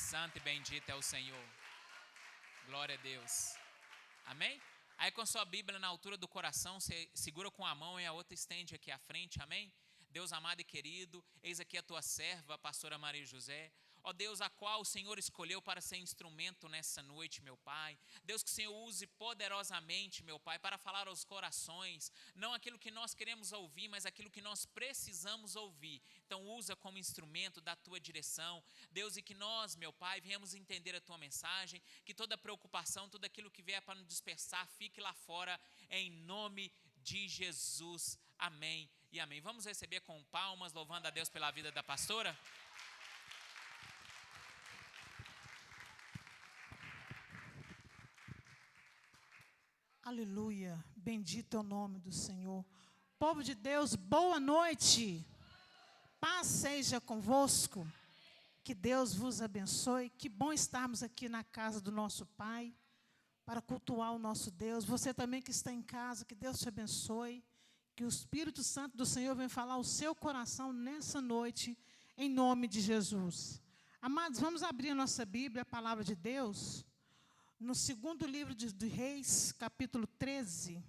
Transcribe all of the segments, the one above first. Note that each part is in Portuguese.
Santo e bendito é o Senhor. Glória a Deus. Amém? Aí com sua Bíblia na altura do coração, você segura com a mão e a outra estende aqui à frente, amém? Deus amado e querido, eis aqui a tua serva, a pastora Maria José. Ó Deus, a qual o Senhor escolheu para ser instrumento nessa noite, meu Pai. Deus, que o Senhor use poderosamente, meu Pai, para falar aos corações, não aquilo que nós queremos ouvir, mas aquilo que nós precisamos ouvir. Então usa como instrumento da tua direção, Deus, e que nós, meu Pai, venhamos entender a tua mensagem, que toda preocupação, tudo aquilo que vier para nos dispersar, fique lá fora, em nome de Jesus. Amém e amém. Vamos receber com palmas, louvando a Deus pela vida da pastora. Aleluia, bendito é o nome do Senhor. Povo de Deus, boa noite. Paz seja convosco. Que Deus vos abençoe. Que bom estarmos aqui na casa do nosso Pai, para cultuar o nosso Deus. Você também que está em casa, que Deus te abençoe. Que o Espírito Santo do Senhor venha falar ao seu coração nessa noite, em nome de Jesus. Amados, vamos abrir a nossa Bíblia, a palavra de Deus, no segundo livro de Reis, capítulo 13,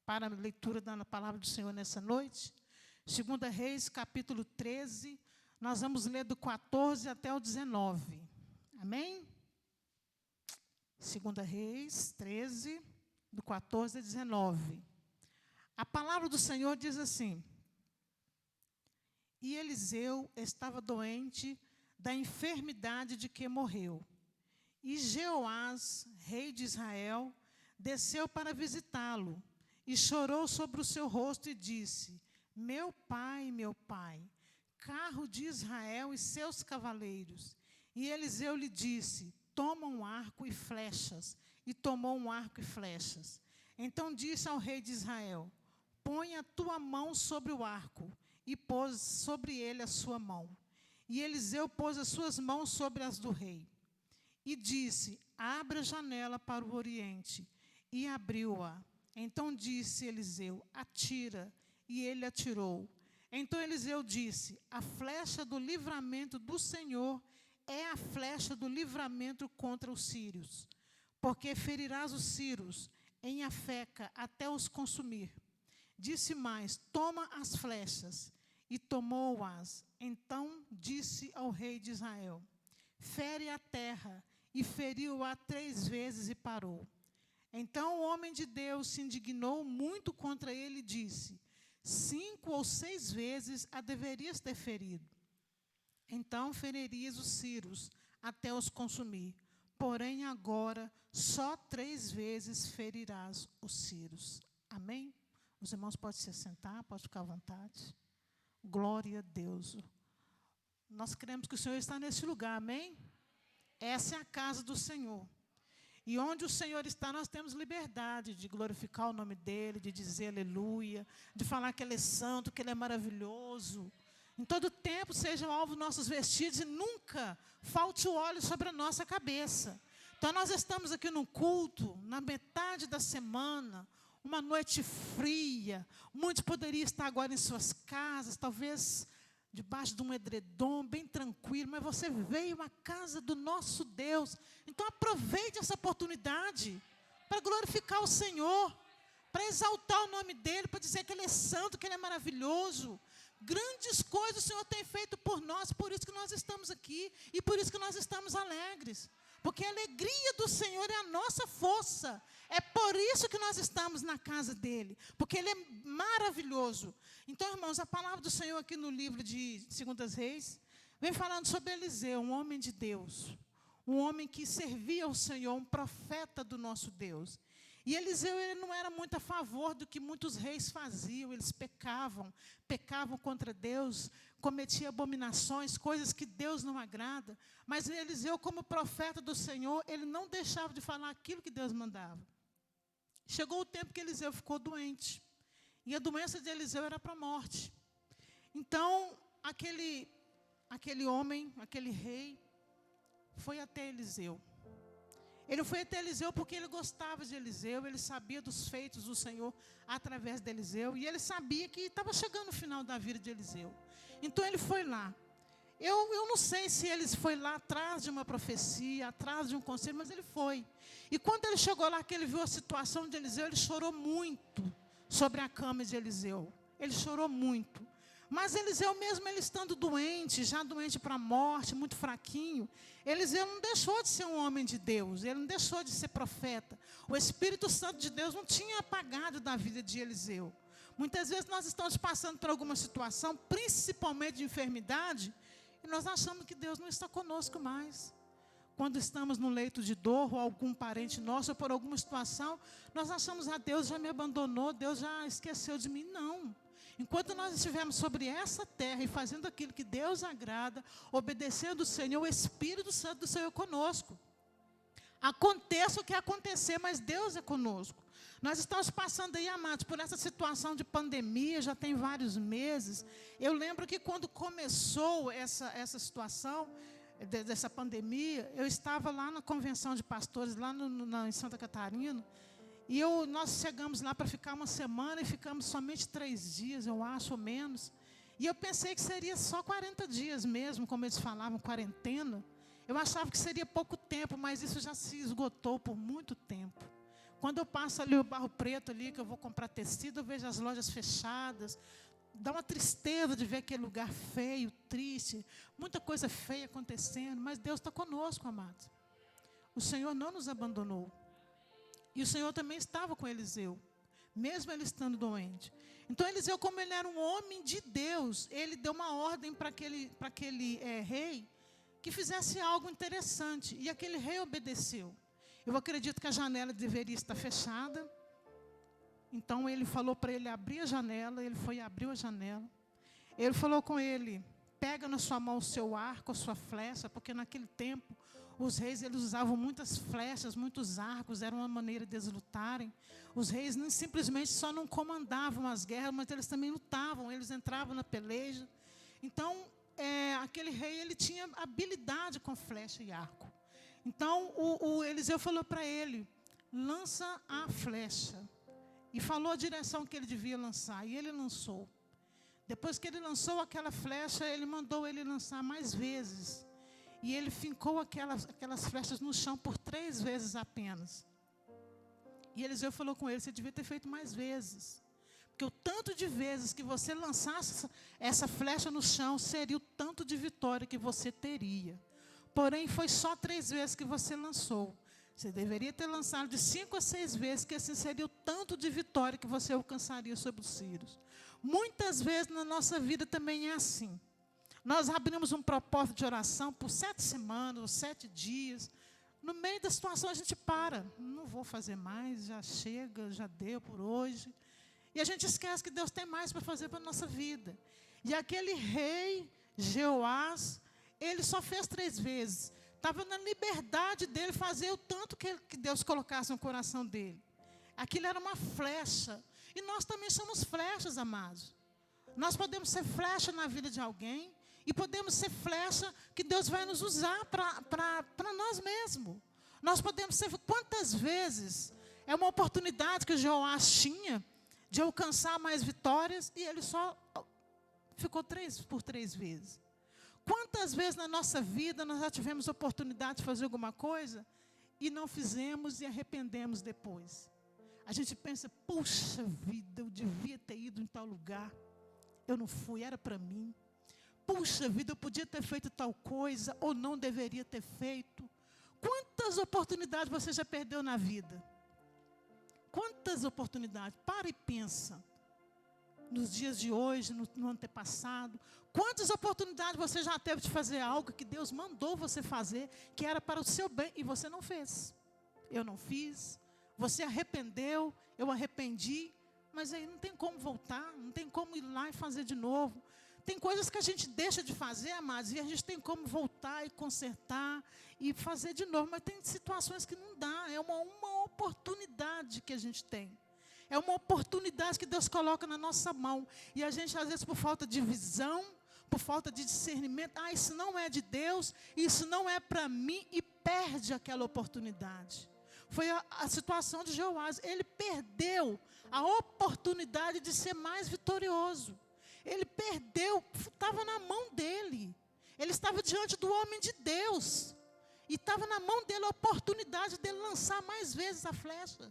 para a leitura da palavra do Senhor nessa noite. Segunda Reis, capítulo 13, nós vamos ler do 14 até o 19. Amém? Segunda Reis, 13, do 14 a 19. A palavra do Senhor diz assim: E Eliseu estava doente da enfermidade de que morreu. E Jeoás, rei de Israel, desceu para visitá-lo, e chorou sobre o seu rosto e disse: meu pai, carro de Israel e seus cavaleiros. E Eliseu lhe disse: toma um arco e flechas. E tomou um arco e flechas. Então disse ao rei de Israel: põe a tua mão sobre o arco. E pôs sobre ele a sua mão. E Eliseu pôs as suas mãos sobre as do rei. E disse: abra a janela para o oriente. E abriu-a. Então disse Eliseu: atira. E ele atirou. Então Eliseu disse: a flecha do livramento do Senhor é a flecha do livramento contra os sírios. Porque ferirás os sírios em Afeca até os consumir. Disse mais: toma as flechas. E tomou-as. Então disse ao rei de Israel: fere a terra. E feriu-a 3 vezes e parou. Então o homem de Deus se indignou muito contra ele e disse: 5 ou 6 vezes a deverias ter ferido. Então feririas os sírios até os consumir. Porém agora só 3 vezes ferirás os sírios. Amém? Os irmãos podem se sentar, podem ficar à vontade. Glória a Deus. Nós cremos que o Senhor está nesse lugar, amém? Essa é a casa do Senhor. E onde o Senhor está, nós temos liberdade de glorificar o nome dEle, de dizer aleluia, de falar que Ele é santo, que Ele é maravilhoso. Em todo tempo sejam alvos nossos vestidos e nunca falte o óleo sobre a nossa cabeça. Então nós estamos aqui num culto, na metade da semana, uma noite fria. Muitos poderiam estar agora em suas casas, talvez debaixo de um edredom, bem tranquilo, mas você veio à casa do nosso Deus. Então aproveite essa oportunidade para glorificar o Senhor, para exaltar o nome dEle, para dizer que Ele é santo, que Ele é maravilhoso. Grandes coisas o Senhor tem feito por nós, por isso que nós estamos aqui e por isso que nós estamos alegres. Porque a alegria do Senhor é a nossa força. É por isso que nós estamos na casa dEle. Porque Ele é maravilhoso. Então, irmãos, a palavra do Senhor aqui no livro de 2 Reis vem falando sobre Eliseu, um homem de Deus. Um homem que servia ao Senhor, um profeta do nosso Deus. E Eliseu ele não era muito a favor do que muitos reis faziam. Eles pecavam contra Deus, cometiam abominações, coisas que Deus não agrada. Mas Eliseu, como profeta do Senhor, ele não deixava de falar aquilo que Deus mandava. Chegou o tempo que Eliseu ficou doente. E a doença de Eliseu era para a morte. Então, aquele homem, aquele rei, foi até Eliseu. Ele foi até Eliseu porque ele gostava de Eliseu, ele sabia dos feitos do Senhor através de Eliseu, e ele sabia que estava chegando o final da vida de Eliseu. Então ele foi lá. Eu não sei se ele foi lá atrás de uma profecia, atrás de um conselho, mas ele foi. E quando ele chegou lá, que ele viu a situação de Eliseu, ele chorou muito sobre a cama de Eliseu. Ele chorou muito. Mas Eliseu, mesmo ele estando doente, já doente para a morte, muito fraquinho, Eliseu não deixou de ser um homem de Deus, ele não deixou de ser profeta. O Espírito Santo de Deus não tinha apagado da vida de Eliseu. Muitas vezes nós estamos passando por alguma situação, principalmente de enfermidade, e nós achamos que Deus não está conosco mais. Quando estamos no leito de dor, ou algum parente nosso, ou por alguma situação, nós achamos, Deus já me abandonou, Deus já esqueceu de mim. Não. Enquanto nós estivermos sobre essa terra e fazendo aquilo que Deus agrada, obedecendo o Senhor, o Espírito Santo do Senhor é conosco. Aconteça o que acontecer, mas Deus é conosco. Nós estamos passando aí, amados, por essa situação de pandemia, já tem vários meses. Eu lembro que quando começou essa situação, dessa pandemia, eu estava lá na convenção de pastores, lá em Santa Catarina, e nós chegamos lá para ficar uma semana, e ficamos somente 3 dias, eu acho, ou menos. E eu pensei que seria só 40 dias mesmo, como eles falavam, quarentena. Eu achava que seria pouco tempo, mas isso já se esgotou por muito tempo. Quando eu passo ali o Barro Preto, ali, que eu vou comprar tecido, eu vejo as lojas fechadas. Dá uma tristeza de ver aquele lugar feio, triste, muita coisa feia acontecendo, mas Deus está conosco, amados. O Senhor não nos abandonou. E o Senhor também estava com Eliseu, mesmo ele estando doente. Então, Eliseu, como ele era um homem de Deus, ele deu uma ordem para aquele rei que fizesse algo interessante. E aquele rei obedeceu. Eu acredito que a janela deveria estar fechada. Então, ele falou para ele abrir a janela, ele foi e abriu a janela. Ele falou com ele, pega na sua mão o seu arco, a sua flecha, porque naquele tempo, os reis eles usavam muitas flechas, muitos arcos, era uma maneira de eles lutarem. Os reis simplesmente só não comandavam as guerras, mas eles também lutavam, eles entravam na peleja. Então, aquele rei ele tinha habilidade com flecha e arco. Então, o Eliseu falou para ele, lança a flecha. E falou a direção que ele devia lançar, e ele lançou. Depois que ele lançou aquela flecha, ele mandou ele lançar mais vezes. E ele fincou aquelas flechas no chão por 3 vezes apenas. E Eliseu falou com ele, você devia ter feito mais vezes. Porque o tanto de vezes que você lançasse essa flecha no chão, seria o tanto de vitória que você teria. Porém, foi só 3 vezes que você lançou. Você deveria ter lançado de 5 a 6 vezes, que assim seria o tanto de vitória que você alcançaria sobre os sírios. Muitas vezes na nossa vida também é assim. Nós abrimos um propósito de oração por 7 semanas, ou 7 dias. No meio da situação a gente para. Não vou fazer mais, já chega, já deu por hoje. E a gente esquece que Deus tem mais para fazer para a nossa vida. E aquele rei, Jeoás, ele só fez 3 vezes. Estava na liberdade dele fazer o tanto que Deus colocasse no coração dele. Aquilo era uma flecha. E nós também somos flechas, amados. Nós podemos ser flecha na vida de alguém. E podemos ser flecha que Deus vai nos usar para nós mesmos. Nós podemos ser... Quantas vezes é uma oportunidade que o Jeoás tinha de alcançar mais vitórias e ele só ficou por 3 vezes. Quantas vezes na nossa vida nós já tivemos oportunidade de fazer alguma coisa e não fizemos e arrependemos depois? A gente pensa, puxa vida, eu devia ter ido em tal lugar. Eu não fui, era para mim. Puxa vida, eu podia ter feito tal coisa ou não deveria ter feito. Quantas oportunidades você já perdeu na vida? Quantas oportunidades? Para e pensa. Nos dias de hoje, no antepassado, quantas oportunidades você já teve de fazer algo que Deus mandou você fazer, que era para o seu bem, e você não fez. Eu não fiz, você arrependeu, eu arrependi, mas aí não tem como voltar, não tem como ir lá e fazer de novo. Tem coisas que a gente deixa de fazer, amados, e a gente tem como voltar e consertar e fazer de novo, mas tem situações que não dá, é uma oportunidade que a gente tem. É uma oportunidade que Deus coloca na nossa mão. E a gente, às vezes, por falta de visão, por falta de discernimento, isso não é de Deus, isso não é para mim, e perde aquela oportunidade. Foi a situação de Jeoás. Ele perdeu a oportunidade de ser mais vitorioso. Ele perdeu, estava na mão dele. Ele estava diante do homem de Deus. E estava na mão dele a oportunidade dele lançar mais vezes a flecha.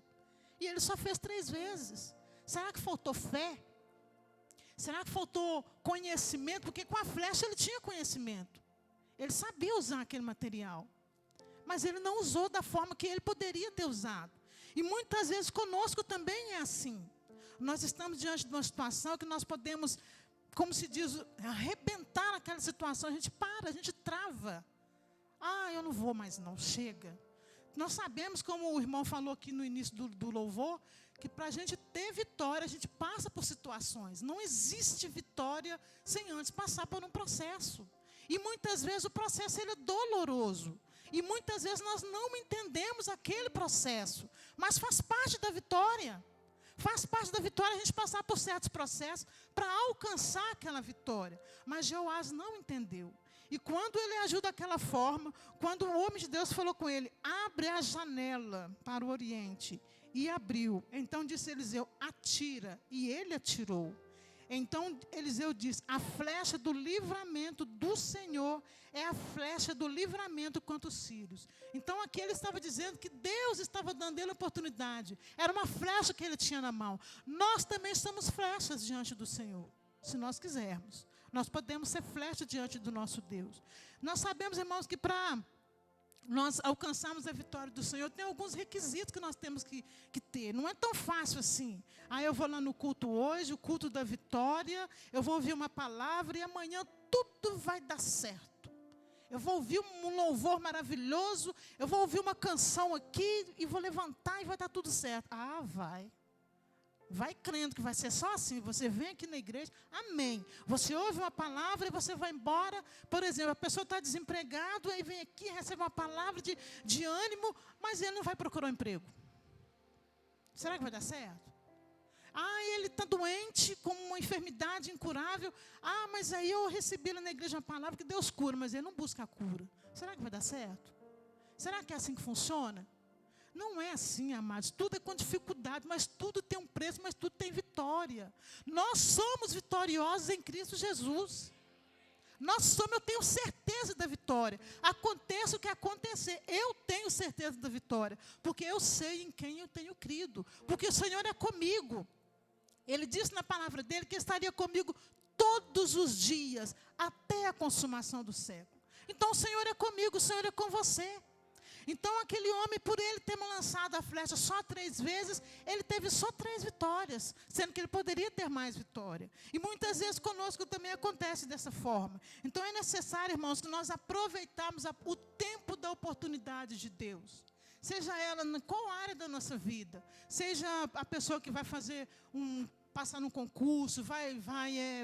E ele só fez 3 vezes. Será que faltou fé? Será que faltou conhecimento? Porque com a flecha ele tinha conhecimento. Ele sabia usar aquele material. Mas ele não usou da forma que ele poderia ter usado. E muitas vezes conosco também é assim. Nós estamos diante de uma situação que nós podemos, como se diz, arrebentar aquela situação. A gente para, a gente trava. Eu não vou mais não, chega. Nós sabemos, como o irmão falou aqui no início do louvor, que para a gente ter vitória, a gente passa por situações. Não existe vitória sem antes passar por um processo. E muitas vezes o processo ele é doloroso. E muitas vezes nós não entendemos aquele processo. Mas faz parte da vitória. Faz parte da vitória a gente passar por certos processos para alcançar aquela vitória. Mas Jeoás não entendeu. E quando ele agiu daquela forma, quando o homem de Deus falou com ele, abre a janela para o oriente. E abriu. Então disse Eliseu, atira. E ele atirou. Então Eliseu diz, a flecha do livramento do Senhor é a flecha do livramento contra os sírios. Então aqui ele estava dizendo que Deus estava dando ele a oportunidade. Era uma flecha que ele tinha na mão. Nós também somos flechas diante do Senhor, se nós quisermos. Nós podemos ser flecha diante do nosso Deus. Nós sabemos, irmãos, que para nós alcançarmos a vitória do Senhor, tem alguns requisitos que nós temos que ter. Não é tão fácil assim. Eu vou lá no culto hoje, o culto da vitória, eu vou ouvir uma palavra e amanhã tudo vai dar certo. Eu vou ouvir um louvor maravilhoso, eu vou ouvir uma canção aqui e vou levantar e vai dar tudo certo. Vai. Vai crendo que vai ser só assim. Você vem aqui na igreja, amém. Você ouve uma palavra e você vai embora. Por exemplo, a pessoa está desempregada, aí vem aqui, recebe uma palavra de ânimo, mas ele não vai procurar um emprego. Será que vai dar certo? Ele está doente, com uma enfermidade incurável. Mas aí eu recebi lá na igreja uma palavra que Deus cura, mas ele não busca a cura. Será que vai dar certo? Será que é assim que funciona? Não é assim, amados. Tudo é com dificuldade, mas tudo tem um preço, mas tudo tem vitória. Nós somos vitoriosos em Cristo Jesus. Eu tenho certeza da vitória. Aconteça o que acontecer, eu tenho certeza da vitória. Porque eu sei em quem eu tenho crido. Porque o Senhor é comigo. Ele disse na palavra dele que estaria comigo todos os dias, até a consumação do século. Então o Senhor é comigo, o Senhor é com você. Então aquele homem, por ele ter lançado a flecha só 3 vezes, ele teve só 3 vitórias, sendo que ele poderia ter mais vitória. E muitas vezes conosco também acontece dessa forma. Então é necessário, irmãos, que nós aproveitarmos o tempo da oportunidade de Deus. Seja ela em qual área da nossa vida, seja a pessoa que vai passar num concurso, vai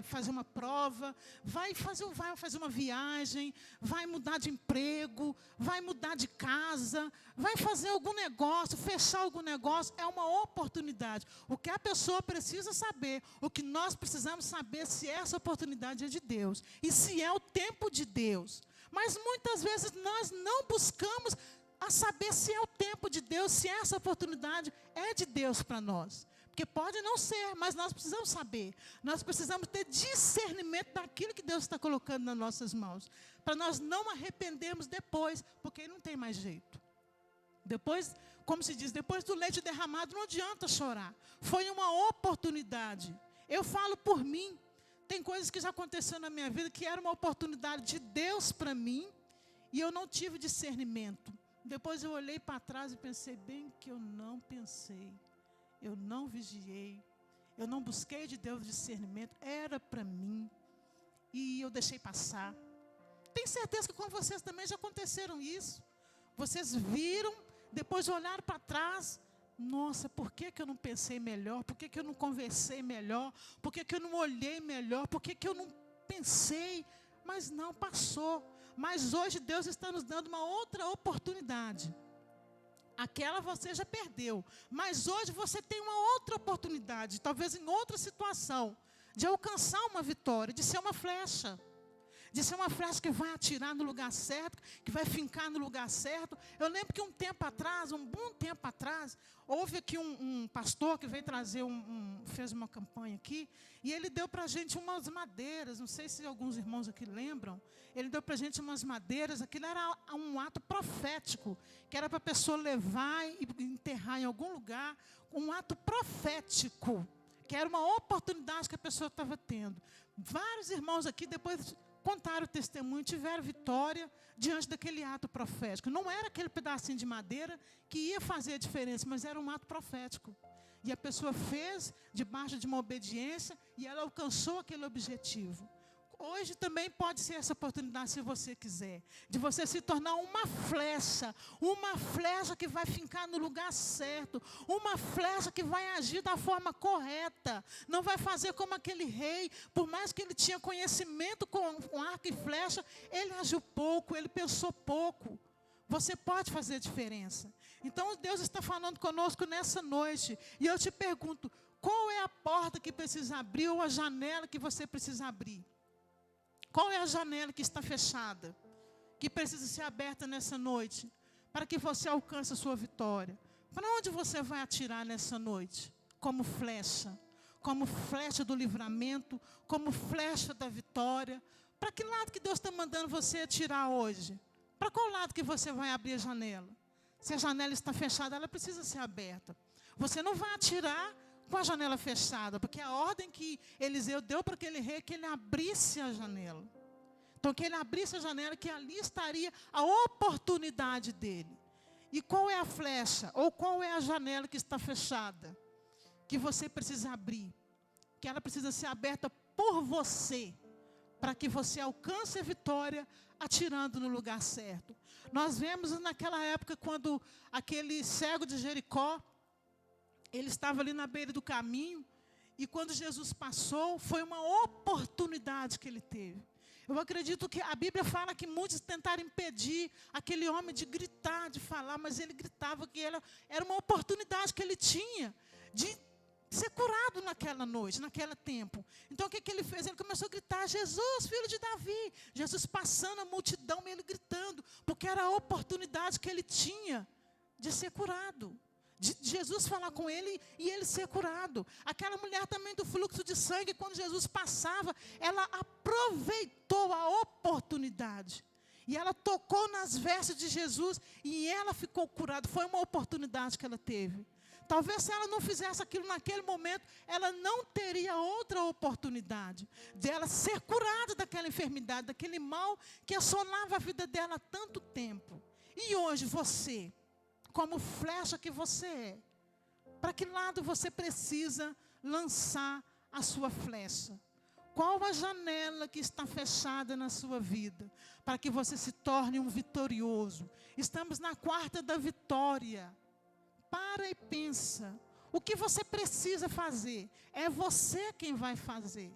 fazer uma prova, vai fazer uma viagem, vai mudar de emprego, vai mudar de casa, vai fazer algum negócio, fechar algum negócio, é uma oportunidade. O que a pessoa precisa saber, o que nós precisamos saber, se essa oportunidade é de Deus e se é o tempo de Deus. Mas muitas vezes nós não buscamos a saber se é o tempo de Deus, se essa oportunidade é de Deus para nós. Porque pode não ser, mas nós precisamos saber. Nós precisamos ter discernimento daquilo que Deus está colocando nas nossas mãos. Para nós não arrependermos depois, porque não tem mais jeito. Depois, como se diz, depois do leite derramado não adianta chorar. Foi uma oportunidade. Eu falo por mim. Tem coisas que já aconteceram na minha vida que era uma oportunidade de Deus para mim e eu não tive discernimento. Depois eu olhei para trás e pensei, bem que eu não pensei. Eu não vigiei, eu não busquei de Deus discernimento, era para mim, e eu deixei passar. Tenho certeza que com vocês também já aconteceram isso. Vocês viram, depois olharam para trás, nossa, por que eu não pensei melhor? Por que eu não conversei melhor? Por que eu não olhei melhor? Por que eu não pensei? Mas não, passou. Mas hoje Deus está nos dando uma outra oportunidade. Aquela você já perdeu, mas hoje você tem uma outra oportunidade, talvez em outra situação, de alcançar uma vitória, de ser uma flecha, de ser uma flecha que vai atirar no lugar certo, que vai fincar no lugar certo. Eu lembro que um bom tempo atrás, houve aqui um pastor que veio trazer, fez uma campanha aqui, e ele deu para a gente umas madeiras, não sei se alguns irmãos aqui lembram, ele deu para a gente umas madeiras, aquilo era um ato profético, que era para a pessoa levar e enterrar em algum lugar, um ato profético, que era uma oportunidade que a pessoa estava tendo. Vários irmãos aqui depois contaram o testemunho, tiveram vitória diante daquele ato profético. Não era aquele pedacinho de madeira que ia fazer a diferença, mas era um ato profético. E a pessoa fez debaixo de uma obediência e ela alcançou aquele objetivo. Hoje também pode ser essa oportunidade, se você quiser, de você se tornar uma flecha que vai fincar no lugar certo, uma flecha que vai agir da forma correta, não vai fazer como aquele rei, por mais que ele tinha conhecimento com arco e flecha, ele agiu pouco, ele pensou pouco. Você pode fazer diferença. Então Deus está falando conosco nessa noite, e eu te pergunto, qual é a porta que precisa abrir, ou a janela que você precisa abrir? Qual é a janela que está fechada, que precisa ser aberta nessa noite, para que você alcance a sua vitória? Para onde você vai atirar nessa noite? Como flecha do livramento, como flecha da vitória. Para que lado que Deus está mandando você atirar hoje? Para qual lado que você vai abrir a janela? Se a janela está fechada, ela precisa ser aberta. Você não vai atirar com a janela fechada, porque a ordem que Eliseu deu para aquele rei é que ele abrisse a janela. Então, que ele abrisse a janela, que ali estaria a oportunidade dele. E qual é a flecha, ou qual é a janela que está fechada, que você precisa abrir? Que ela precisa ser aberta por você, para que você alcance a vitória, atirando no lugar certo. Nós vemos naquela época, quando aquele cego de Jericó, ele estava ali na beira do caminho, e quando Jesus passou, foi uma oportunidade que ele teve. Eu acredito que a Bíblia fala que muitos tentaram impedir aquele homem de gritar, de falar, mas ele gritava que era uma oportunidade que ele tinha de ser curado naquela noite, naquele tempo. Então o que ele fez? Ele começou a gritar, Jesus, filho de Davi. Jesus passando a multidão e ele gritando, porque era a oportunidade que ele tinha de ser curado. De Jesus falar com ele e ele ser curado. Aquela mulher também do fluxo de sangue, quando Jesus passava, ela aproveitou a oportunidade. E ela tocou nas vestes de Jesus e ela ficou curada. Foi uma oportunidade que ela teve. Talvez se ela não fizesse aquilo naquele momento, ela não teria outra oportunidade de ela ser curada daquela enfermidade, daquele mal que assolava a vida dela há tanto tempo. E hoje você, como flecha que você é, para que lado você precisa lançar a sua flecha? Qual a janela que está fechada na sua vida, para que você se torne um vitorioso? Estamos na quarta da vitória. Para e pensa, o que você precisa fazer? É você quem vai fazer.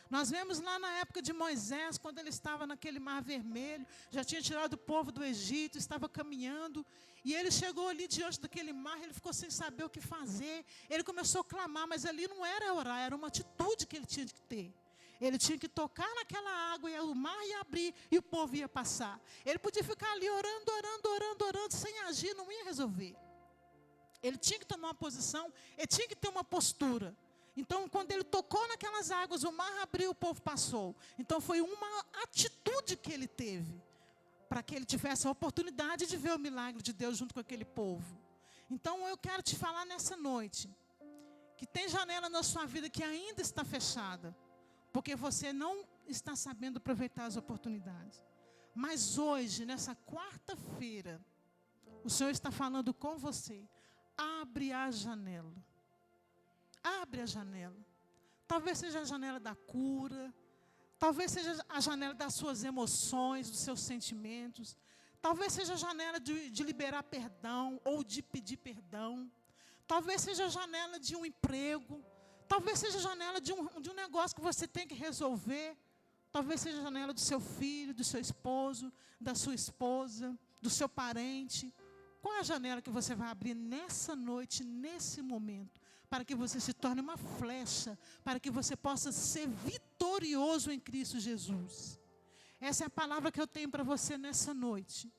Nós vemos lá na época de Moisés, quando ele estava naquele mar vermelho, já tinha tirado o povo do Egito, estava caminhando, e ele chegou ali diante daquele mar, ele ficou sem saber o que fazer. Ele começou a clamar, mas ali não era orar, era uma atitude que ele tinha que ter. Ele tinha que tocar naquela água, e o mar ia abrir, e o povo ia passar. Ele podia ficar ali orando, sem agir, não ia resolver. Ele tinha que tomar uma posição, ele tinha que ter uma postura. Então, quando ele tocou naquelas águas, o mar abriu, o povo passou. Então, foi uma atitude que ele teve, para que ele tivesse a oportunidade de ver o milagre de Deus junto com aquele povo. Então, eu quero te falar nessa noite, que tem janela na sua vida que ainda está fechada, porque você não está sabendo aproveitar as oportunidades. Mas hoje, nessa quarta-feira, o Senhor está falando com você. Abre a janela. Abre a janela. Talvez seja a janela da cura. Talvez seja a janela das suas emoções, dos seus sentimentos. Talvez seja a janela de liberar perdão ou de pedir perdão. Talvez seja a janela de um emprego. Talvez seja a janela de um negócio que você tem que resolver. Talvez seja a janela do seu filho, do seu esposo, da sua esposa, do seu parente. Qual é a janela que você vai abrir nessa noite, nesse momento, para que você se torne uma flecha, para que você possa ser vitorioso em Cristo Jesus? Essa é a palavra que eu tenho para você nessa noite.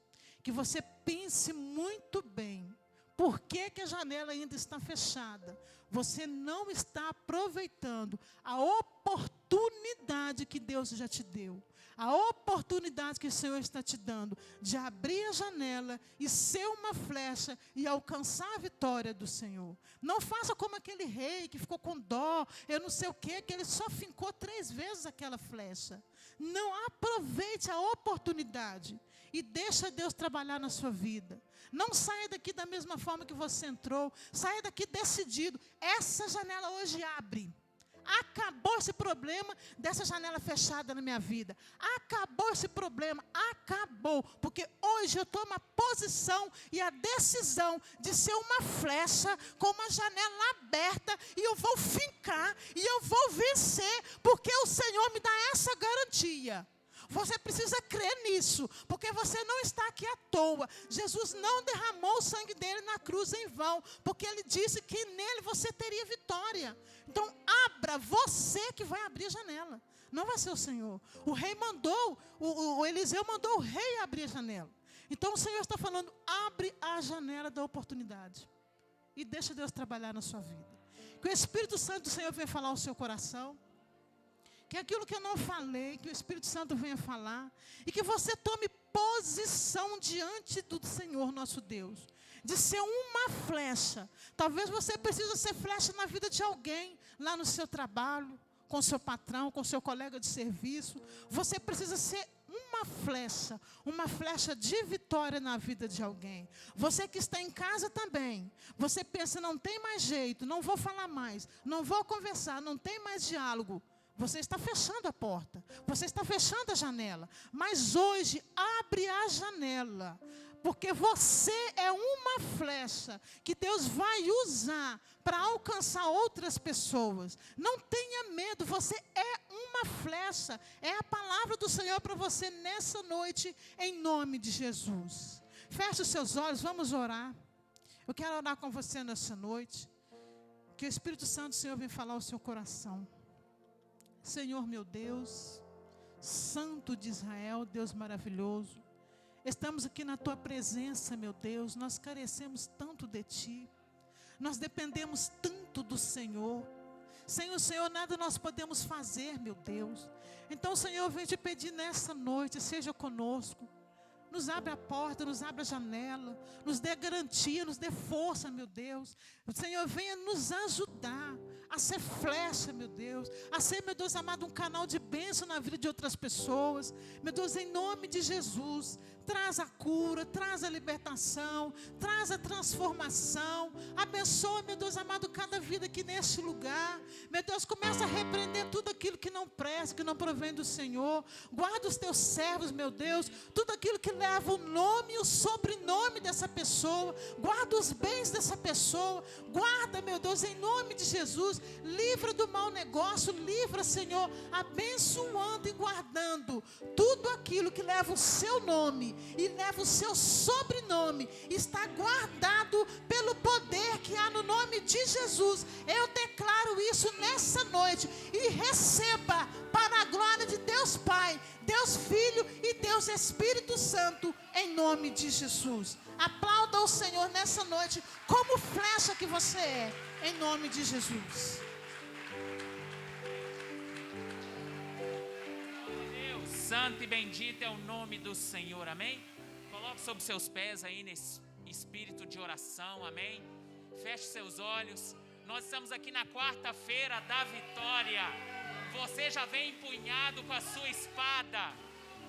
Que você pense muito bem. Por que que a janela ainda está fechada? Você não está aproveitando a oportunidade que Deus já te deu. A oportunidade que o Senhor está te dando de abrir a janela e ser uma flecha e alcançar a vitória do Senhor. Não faça como aquele rei que ficou com dó, eu não sei o quê, que ele só fincou 3 vezes aquela flecha. Não, aproveite a oportunidade e deixa Deus trabalhar na sua vida. Não saia daqui da mesma forma que você entrou. Saia daqui decidido. Essa janela hoje abre. Acabou esse problema dessa janela fechada na minha vida. Acabou esse problema. Acabou. Porque hoje eu tomo a posição e a decisão de ser uma flecha com uma janela aberta. E eu vou fincar e eu vou vencer. Porque o Senhor me dá essa garantia. Você precisa crer nisso, porque você não está aqui à toa. Jesus não derramou o sangue dele na cruz em vão, porque ele disse que nele você teria vitória. Então abra, você que vai abrir a janela, não vai ser o Senhor. O rei mandou, o Eliseu mandou o rei abrir a janela. Então o Senhor está falando, abre a janela da oportunidade e deixa Deus trabalhar na sua vida. Que o Espírito Santo do Senhor venha falar ao seu coração. Que aquilo que eu não falei, que o Espírito Santo venha falar. E que você tome posição diante do Senhor nosso Deus. De ser uma flecha. Talvez você precise ser flecha na vida de alguém. Lá no seu trabalho, com seu patrão, com seu colega de serviço. Você precisa ser uma flecha de vitória na vida de alguém. Você que está em casa também. Você pensa, não tem mais jeito, não vou falar mais. Não vou conversar, não tem mais diálogo. Você está fechando a porta, você está fechando a janela. Mas hoje, abre a janela, porque você é uma flecha que Deus vai usar para alcançar outras pessoas. Não tenha medo, você é uma flecha. É a palavra do Senhor para você nessa noite, em nome de Jesus. Feche os seus olhos, vamos orar. Eu quero orar com você nessa noite. Que o Espírito Santo do Senhor venha falar ao seu coração. Senhor meu Deus, Santo de Israel, Deus maravilhoso, estamos aqui na Tua presença, meu Deus, nós carecemos tanto de Ti, nós dependemos tanto do Senhor. Sem o Senhor nada nós podemos fazer, meu Deus. Então, Senhor, eu venho te pedir nessa noite, seja conosco, nos abre a porta, nos abre a janela, nos dê garantia, nos dê força, meu Deus. O Senhor venha nos ajudar a ser flecha, meu Deus, a ser, meu Deus amado, um canal de bênção na vida de outras pessoas. Meu Deus, em nome de Jesus, traz a cura, traz a libertação, traz a transformação. Abençoa, meu Deus amado, cada vida aqui neste lugar. Meu Deus, começa a repreender tudo aquilo que não presta, que não provém do Senhor. Guarda os teus servos, meu Deus, tudo aquilo que leva o nome e o sobrenome dessa pessoa. Guarda os bens dessa pessoa. Guarda, meu Deus, em nome de Jesus. Livra do mau negócio, livra, Senhor, abençoando e guardando tudo aquilo que leva o seu nome e leva o seu sobrenome, está guardado pelo poder que há no nome de Jesus. Eu declaro isso nessa noite e receba para a glória de Deus Pai, Deus Filho e Deus Espírito Santo, em nome de Jesus. Aplauda o Senhor nessa noite como flecha que você é, em nome de Jesus. Deus, santo e bendito é o nome do Senhor, amém? Coloque sobre seus pés aí nesse espírito de oração, amém? Feche seus olhos. Nós estamos aqui na quarta-feira da vitória. Você já vem empunhado com a sua espada.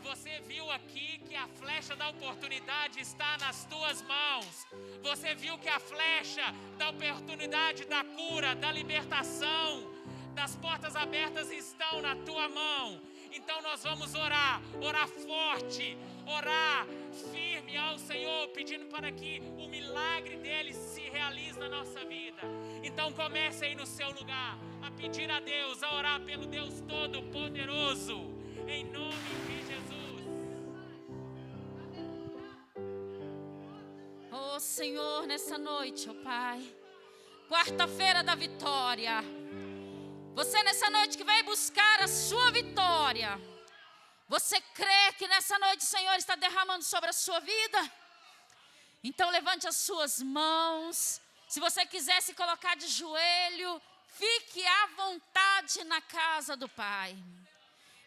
Você viu aqui que a flecha da oportunidade está nas tuas mãos. Você viu que a flecha da oportunidade, da cura, da libertação, das portas abertas estão na tua mão. Então nós vamos orar forte, orar firme ao Senhor, pedindo para que o milagre dele se realize na nossa vida. Então comece aí no seu lugar a pedir a Deus, a orar pelo Deus Todo-Poderoso, em nome de Jesus. Oh Senhor, nessa noite, oh Pai, quarta-feira da vitória. Você nessa noite que vai buscar a sua vitória, Você crê que nessa noite o Senhor está derramando sobre a sua vida? Então levante as suas mãos. Se você quiser se colocar de joelho, fique à vontade na casa do Pai.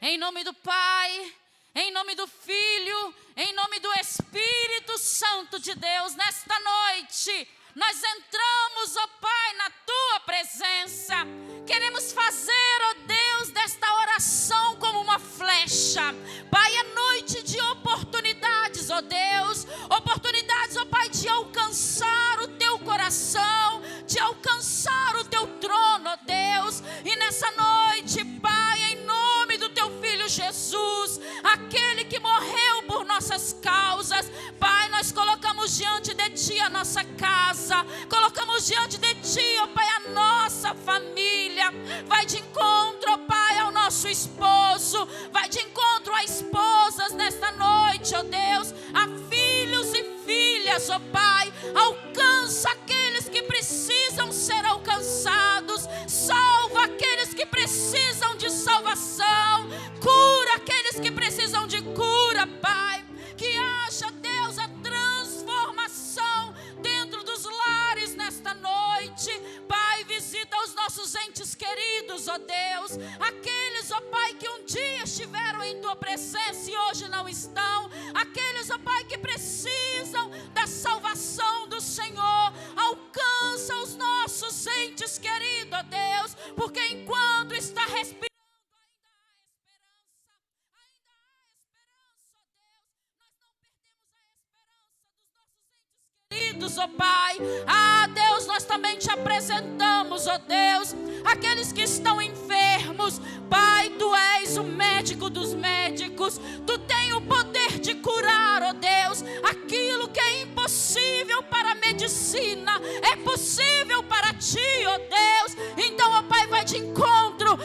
Em nome do Pai, em nome do Filho, em nome do Espírito Santo de Deus, nesta noite, nós entramos, ó Pai, na Tua presença. Queremos fazer, ó Deus, desta oração como uma flecha. Pai, é noite de oportunidades, ó Deus. Oportunidades, ó Pai, de alcançar o Teu coração, de alcançar o Teu trono, ó Deus. E nessa noite, Pai, em nome do Teu Filho Jesus, aquele que morreu por nossas causas, Pai, nós colocamos diante de Ti a nossa casa, colocamos diante de Ti, ó Pai, a nossa família. Vai de encontro, ó Pai, ao nosso esposo, vai de encontro a esposas nesta noite, ó Deus, a filhos e filhas, ó Pai. Alcança aqueles que precisam ser alcançados, salva aqueles que precisam de salvação, cura aqueles que precisam de cura, Pai. Que haja, Deus, a transformação dentro dos lares nesta noite. Pai, visita os nossos entes queridos, ó Deus, aqueles, ó Pai, que um dia estiveram em Tua presença e hoje não estão, aqueles, ó Pai, que precisam da salvação do Senhor. Alcança os nossos entes queridos, ó Deus, porque enquanto está respirando, ó Pai, Deus, nós também Te apresentamos, ó Deus, aqueles que estão enfermos. Pai, Tu és o médico dos médicos, Tu tens o poder de curar, ó Deus, aquilo que é impossível para a medicina, é possível para Ti, ó Deus. Então, ó Pai, vai de encontro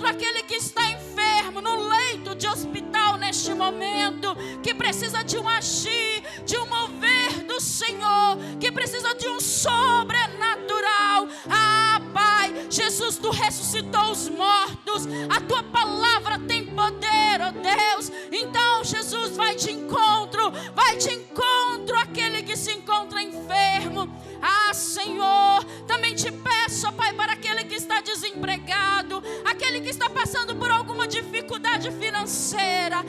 àquele que está enfermo no leito de hospital neste momento, que precisa de um agir, de um mover do Senhor, que precisa de um sobrenatural. Pai, Jesus, Tu ressuscitou os mortos, a Tua palavra tem poder, ó Deus. Então, Jesus, vai de encontro àquele que se encontra enfermo. Senhor, também Te peço, ó Pai, para aquele que está desempregado, aquele que está passando por alguma dificuldade financeira,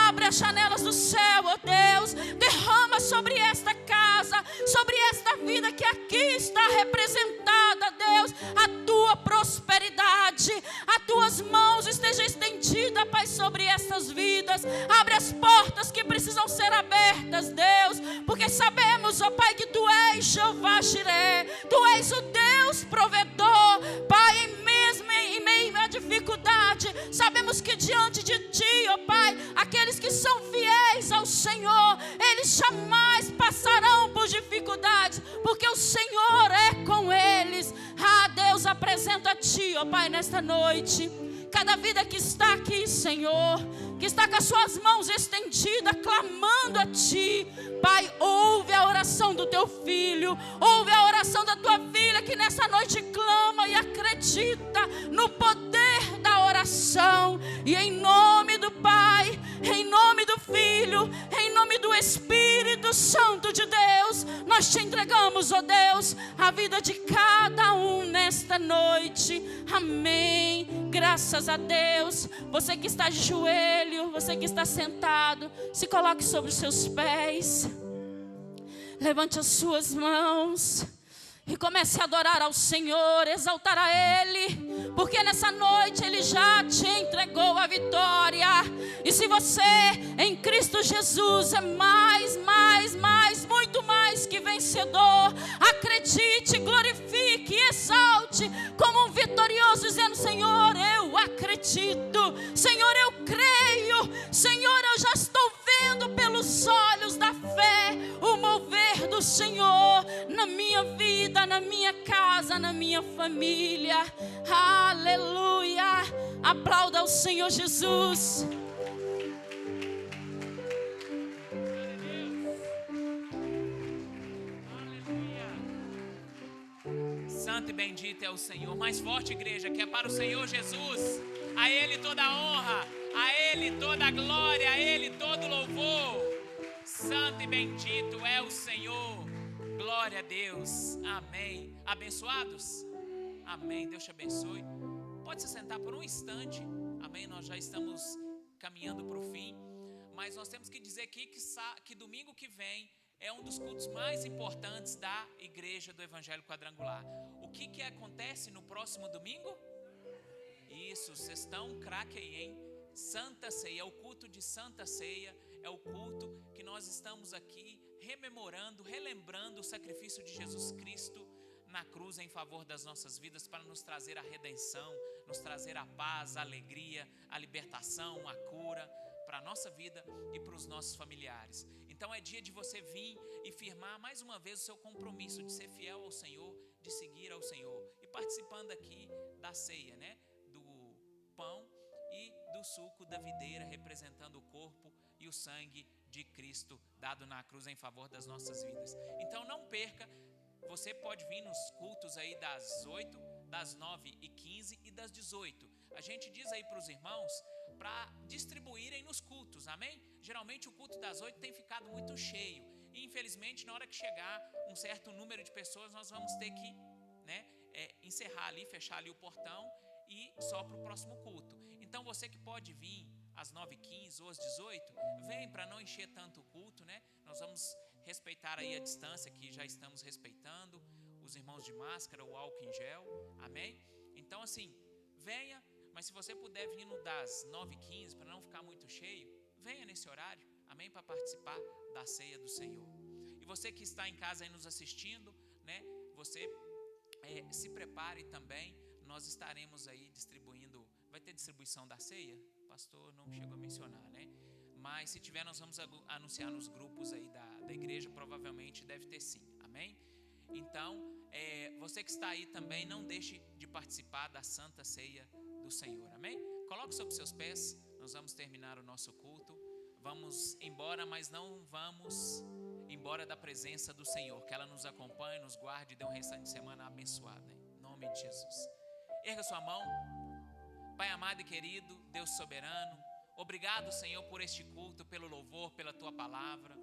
abre as janelas do céu, ó Deus, derrama sobre esta casa, sobre esta vida que aqui está representada, Deus, a Tua prosperidade, as Tuas mãos estejam estendidas, Pai, sobre essas vidas. Abre as portas que precisam ser abertas, Deus, porque sabemos, ó Pai, que Tu és Jeová Jiré, Tu és o Deus provedor, Pai, mesmo em meio à dificuldade, sabemos que diante de Ti, ó Pai, aqueles que são fiéis ao Senhor, eles jamais passarão por dificuldades, porque o Senhor é com eles. Deus, apresento a Ti, ó Pai, nesta noite, cada vida que está aqui, Senhor, que está com as suas mãos estendidas, clamando a Ti. Pai, ouve a oração do Teu filho, ouve a oração da Tua filha, que nessa noite clama e acredita no poder da oração. E em nome do Pai, em nome do Filho, em nome do Espírito Santo de Deus, nós Te entregamos, ó Deus, a vida de cada um nesta noite. Amém. Graças a Deus. Você que está de joelho, você que está sentado, se coloque sobre os seus pés, levante as suas mãos e comece a adorar ao Senhor, exaltar a Ele, porque nessa noite Ele já te entregou a vitória. E se você em Cristo Jesus é muito mais que vencedor, acredite, glorifique, exalte como um vitorioso, dizendo: Senhor, eu acredito, Senhor, eu creio, Senhor, eu já estou vendo pelos olhos da fé o mover do Senhor na minha vida, na minha casa, na minha família. Aleluia. Aplauda ao Senhor Jesus. Santo e bendito é o Senhor. Mais forte, igreja, que é para o Senhor Jesus. A Ele toda a honra, a Ele Ele toda a glória, a Ele todo louvor. Santo e bendito é o Senhor. Glória a Deus. Amém. Abençoados? Amém. Deus te abençoe. Pode se sentar por um instante. Amém. Nós já estamos caminhando para o fim. Mas nós temos que dizer aqui que domingo que vem é um dos cultos mais importantes da Igreja do Evangelho Quadrangular. O que acontece no próximo domingo? Isso, vocês estão craque aí, hein? Santa Ceia, é o culto de Santa Ceia. É o culto que nós estamos aqui rememorando, relembrando o sacrifício de Jesus Cristo na cruz em favor das nossas vidas, para nos trazer a redenção, nos trazer a paz, a alegria, a libertação, a cura para a nossa vida e para os nossos familiares. Então é dia de você vir e firmar mais uma vez o seu compromisso de ser fiel ao Senhor, de seguir ao Senhor, e participando aqui da ceia, né? Do pão e do suco da videira, representando o corpo e o sangue de Cristo dado na cruz em favor das nossas vidas. Então não perca, você pode vir nos cultos aí das 8, das 9h15 e das 18. A gente diz aí para os irmãos para distribuírem nos cultos, amém? Geralmente o culto das 8 tem ficado muito cheio e infelizmente na hora que chegar um certo número de pessoas nós vamos ter que, né, encerrar ali, fechar ali o portão e só para o próximo culto. Então você que pode vir às 9h15 ou às 18, vem para não encher tanto o culto, né? Nós vamos respeitar aí a distância que já estamos respeitando, os irmãos de máscara, o álcool em gel, amém? Então assim, venha, mas se você puder vir no das 9h15 para não ficar muito cheio, venha nesse horário, amém? Para participar da ceia do Senhor. E você que está em casa aí nos assistindo, né? Você se prepare também, nós estaremos aí distribuindo, vai ter distribuição da ceia? O pastor não chegou a mencionar, né? Mas se tiver, nós vamos anunciar nos grupos aí da igreja, provavelmente deve ter sim, amém? Então, você que está aí também, não deixe de participar da Santa Ceia do Senhor, amém? Coloque sobre seus pés, nós vamos terminar o nosso culto, vamos embora, mas não vamos embora da presença do Senhor, que ela nos acompanhe, nos guarde e dê um restante de semana abençoada, em nome de Jesus. Erga sua mão. Pai amado e querido, Deus soberano, obrigado, Senhor, por este culto, pelo louvor, pela Tua palavra.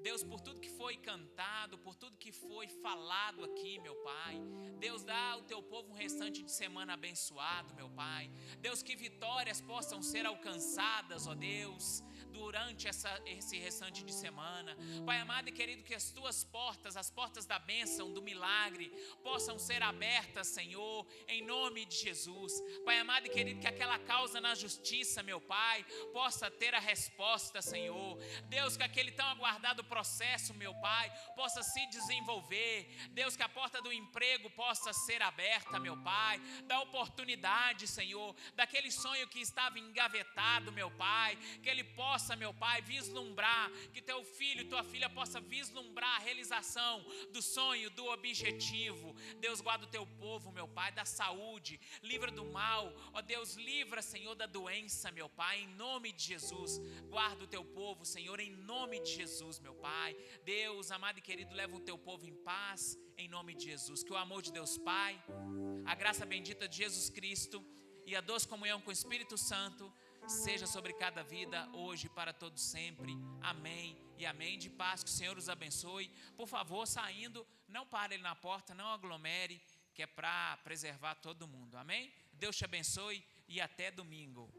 Deus, por tudo que foi cantado, por tudo que foi falado aqui, meu Pai. Deus, dá ao Teu povo um restante de semana abençoado, meu Pai. Deus, que vitórias possam ser alcançadas, ó Deus, durante esse restante de semana. Pai amado e querido, que as Tuas portas, as portas da bênção, do milagre, possam ser abertas, Senhor, em nome de Jesus. Pai amado e querido, que aquela causa na justiça, meu Pai, possa ter a resposta, Senhor. Deus, que aquele tão aguardado processo, meu Pai, possa se desenvolver. Deus, que a porta do emprego possa ser aberta, meu Pai. Da oportunidade, Senhor, daquele sonho que estava engavetado, meu Pai, que ele possa, meu Pai, vislumbrar, que Teu filho, Tua filha possa vislumbrar a realização do sonho, do objetivo. Deus, guarda o Teu povo, meu Pai, da saúde, livra do mal, ó Deus, livra, Senhor, da doença, meu Pai, em nome de Jesus. Guarda o Teu povo, Senhor, em nome de Jesus, meu Pai. Deus, amado e querido, leva o Teu povo em paz, em nome de Jesus. Que o amor de Deus Pai, a graça bendita de Jesus Cristo e a doce comunhão com o Espírito Santo seja sobre cada vida, hoje e para todos sempre. Amém e amém. De paz, que o Senhor os abençoe. Por favor, saindo, não pare na porta, não aglomere, que é para preservar todo mundo. Amém? Deus te abençoe e até domingo.